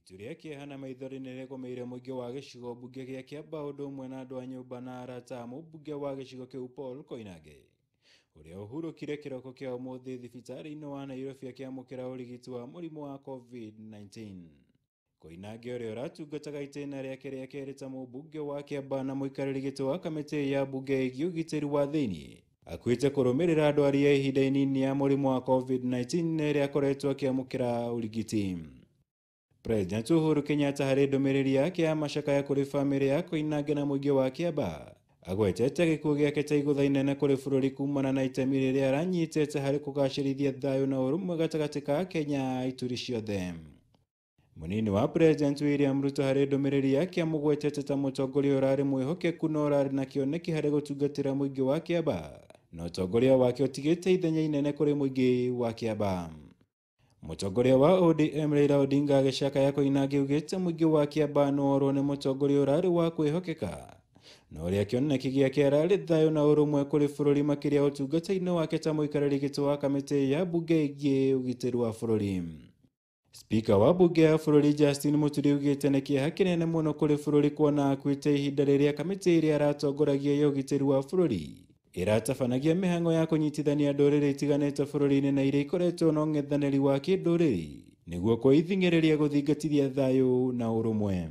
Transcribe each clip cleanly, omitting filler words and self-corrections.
Ituria kiehana maithori niregomeire muingi wa gicigo bunge gia Kiamba undu umwe na andu a nyumba na arata a mũmbunge wa gicigo kiu Paul Koinange uria uhurukire kiroko kia umuthi thibitari-ini wa Nairobi akiamukira urigiti wa murimu wa COVID-19. Koinange uria uratungataga itena riake ria keri ta mũmbunge wa Kiamba na muikariri giti wa kamiti ya bunge igi ugitiri wa thiini akuite kurumirira ndwari ya ihinda inini ya murimu wa COVID-19 ria akoretwo akiamukira urigiti. President Uhuru Kenyatta hari ndumiriri yake ya macakaya kuri family ya Koinange na muingi wa Kiamba agwetete gikuo giake ta igutha inene kuri bururi kumana na itemi riria aranyitete hari kugacirithia thayu na urumwe gatagati ka Kenya ituri ciothe. Munini wa President William Ruto hari ndumiriri yake amugwetete ta mutongoria urari mwihokeku na urari na kioneki hari gutungatira muingi wa Kiamba na utongoria wake utigite ithenya inene kuri muingi wa Kiamba. Mutongoria wa ODM Raila Odinga agicakaya Koinange ugite muingi wa Kiamba no orwo ni mutongoria urari wa kwihokeka na uria kioneki giake arari thayu na urumwe kuri bururi makiria utungata-ini wake ta muikariri giti wa kamiti ya bunge igi ugitiri wa bururi. Speaker wa bunge ya bururi Justin Muturi ugite ni kieha kinene muno kuri bururi kuona akuite ihinda riria kamiti iria aratongoragia ya ugitiri wa bururi iratabanagia mihango ya kunyitithania nduriri itiganite bururi-ini na iria ikoretwo na ung'ethaniri wa kinduriri niguo kuithing'iriria guthingatithia thayu na urumwe.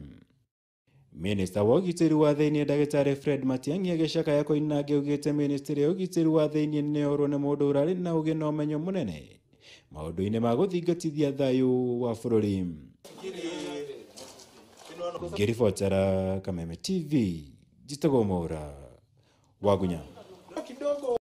Minister wa ugitiri wa thiini Dagitari Fred Matiang'i agicakaya Koinange ugite ministry ya ugitiri wa thiini ni orwo ni mundu urari na ugi na umenyo munene maundu-ini ma guthingatithia thayu wa bururi. Ngiribotera Kameme TV, Jitagwo Mwaura, Wagunya.